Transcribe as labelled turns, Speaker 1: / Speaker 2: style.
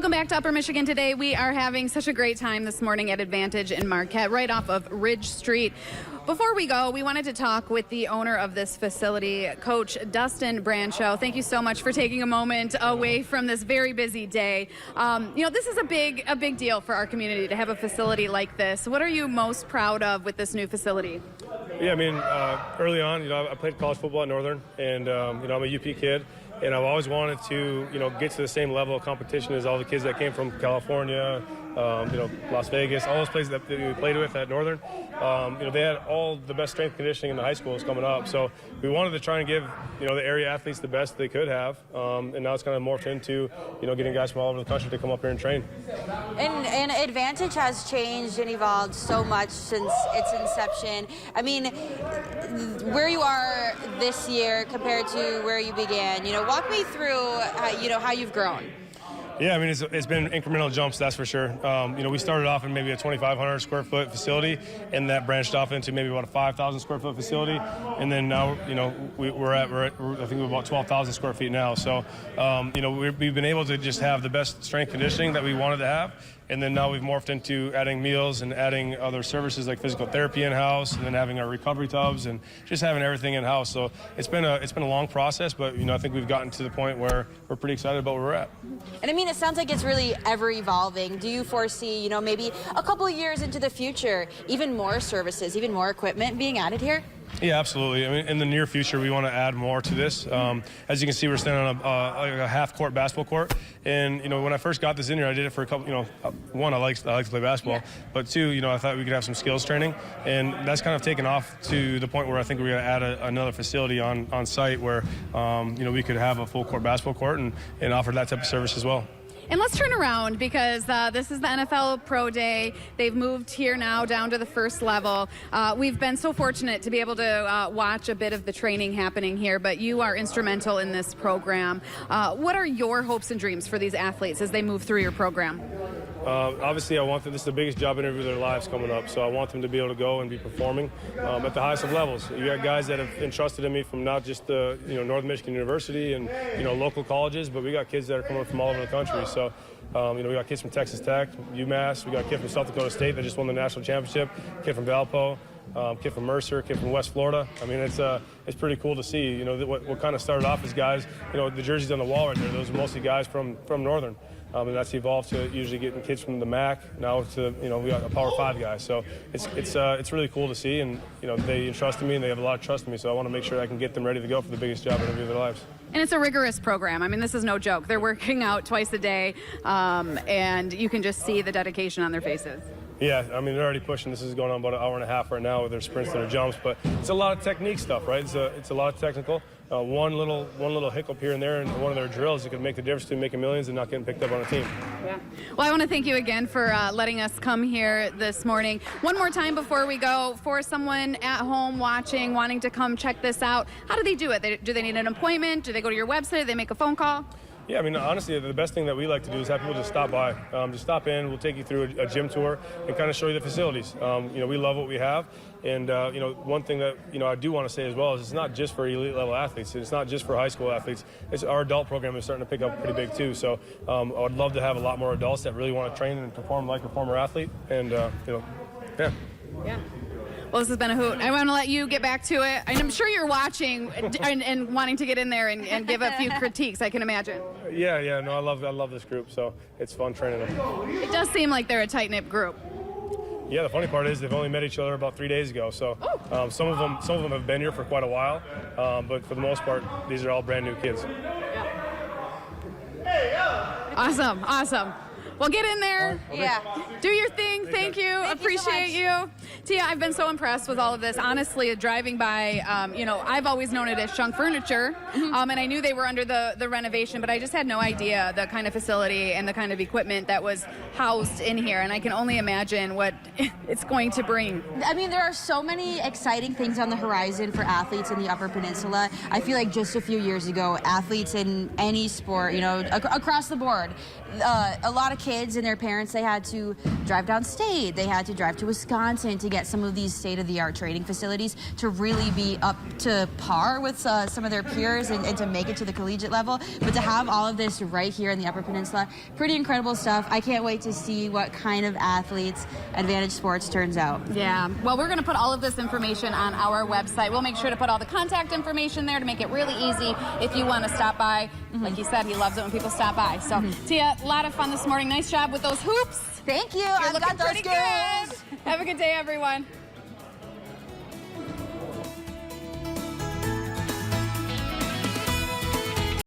Speaker 1: Welcome back to Upper Michigan Today. We are having such a great time this morning at Advantage in Marquette, right off of Ridge Street. Before we go, we wanted to talk with the owner of this facility, Coach Dustin Brancho. Thank you so much for taking a moment away from this very busy day. This is a big deal for our community to have a facility like this. What are you most proud of with this new facility?
Speaker 2: Yeah, early on, I played college football at Northern, and I'm a UP kid, and I've always wanted to, get to the same level of competition as all the kids that came from California, Las Vegas, all those places that we played with at Northern. They had all the best strength conditioning in the high schools coming up, so we wanted to try and give, the area athletes the best they could have, and now it's kind of morphed into, getting guys from all over the country to come up here and train.
Speaker 3: And Advantage has changed and evolved so much since its inception. Where you are this year compared to where you began, walk me through, how you've grown.
Speaker 2: Yeah, it's been incremental jumps, that's for sure. We started off in maybe a 2,500 square foot facility, and that branched off into maybe about a 5,000 square foot facility, and then now, we're at I think we're about 12,000 square feet now. So, we've been able to just have the best strength conditioning that we wanted to have. And then now we've morphed into adding meals and adding other services like physical therapy in-house, and then having our recovery tubs and just having everything in-house. So it's been a long process, but I think we've gotten to the point where we're pretty excited about where we're at.
Speaker 3: And it sounds like it's really ever evolving. Do you foresee, maybe a couple of years into the future, even more services, even more equipment being added here?
Speaker 2: Yeah, absolutely. In the near future, we want to add more to this. As you can see, we're standing on a half-court basketball court. And, when I first got this in here, I did it for a couple, one, I like to play basketball. Yeah. But two, I thought we could have some skills training. And that's kind of taken off to the point where I think we're going to add another facility on site where, we could have a full-court basketball court and offer that type of service as well.
Speaker 1: And let's turn around because this is the NFL Pro Day. They've moved here now down to the first level. We've been so fortunate to be able to watch a bit of the training happening here, but you are instrumental in this program. What are your hopes and dreams for these athletes as they move through your program?
Speaker 2: Obviously, I want them, this is the biggest job interview of their lives coming up, so I want them to be able to go and be performing at the highest of levels. You got guys that have entrusted in me from not just the Northern Michigan University and local colleges, but we got kids that are coming from all over the country. So we got kids from Texas Tech, UMass, we got a kid from South Dakota State that just won the national championship, kid from Valpo, kid from Mercer, kid from West Florida. It's pretty cool to see. What kind of started off as guys, the jerseys on the wall right there, those are mostly guys from Northern. And that's evolved to usually getting kids from the MAC now to, we got a Power 5 guy. So it's really cool to see, and, they entrusted me and they have a lot of trust in me, so I want to make sure I can get them ready to go for the biggest job interview of their lives.
Speaker 1: And it's a rigorous program. This is no joke. They're working out twice a day, and you can just see the dedication on their faces.
Speaker 2: Yeah, they're already pushing. This is going on about an hour and a half right now with their sprints and their jumps, but it's a lot of technique stuff, right? It's a lot of technical. One little hiccup here and there in one of their drills, it could make the difference between making millions and not getting picked up on a team.
Speaker 1: Yeah. Well, I want to thank you again for letting us come here this morning. One more time before we go, for someone at home watching, wanting to come check this out, how do they do it? Do they need an appointment? Do they go to your website? Do they make a phone call?
Speaker 2: Yeah, honestly, the best thing that we like to do is have people just stop by. Just stop in, we'll take you through a gym tour and kind of show you the facilities. We love what we have. And, one thing that, I do want to say as well is it's not just for elite level athletes. It's not just for high school athletes. Our adult program is starting to pick up pretty big too. So I would love to have a lot more adults that really want to train and perform like a former athlete. And, yeah.
Speaker 1: Yeah. Well, this has been a hoot. I want to let you get back to it. And I'm sure you're watching and wanting to get in there and give a few critiques, I can imagine.
Speaker 2: Yeah. No, I love this group, so it's fun training them.
Speaker 1: It does seem like they're a tight-knit group.
Speaker 2: Yeah, the funny part is they've only met each other about 3 days ago. So some of them have been here for quite a while, but for the most part, these are all brand new kids.
Speaker 1: Awesome. Well, get in there.
Speaker 3: Okay. Yeah.
Speaker 1: Do your thing. Thank you. Appreciate you. Tia, I've been so impressed with all of this. Honestly, driving by, I've always known it as Shunk Furniture, and I knew they were under the renovation, but I just had no idea the kind of facility and the kind of equipment that was housed in here, and I can only imagine what it's going to bring.
Speaker 3: There are so many exciting things on the horizon for athletes in the Upper Peninsula. I feel like just a few years ago, athletes in any sport, across the board, a lot of kids and their parents, they had to drive downstate. They had to drive to Wisconsin to get some of these state-of-the-art training facilities to really be up to par with some of their peers and to make it to the collegiate level. But to have all of this right here in the Upper Peninsula, pretty incredible stuff. I can't wait to see what kind of athletes Advantage Sports turns out.
Speaker 1: Yeah, well, we're going to put all of this information on our website. We'll make sure to put all the contact information there to make it really easy if you want to stop by. Like you said, he loves it when people stop by. So, Tia, a lot of fun this morning. Nice job with those hoops.
Speaker 3: Thank you.
Speaker 1: You're
Speaker 3: I've
Speaker 1: looking
Speaker 3: got those
Speaker 1: pretty
Speaker 3: skills.
Speaker 1: good. Have a good day, everyone.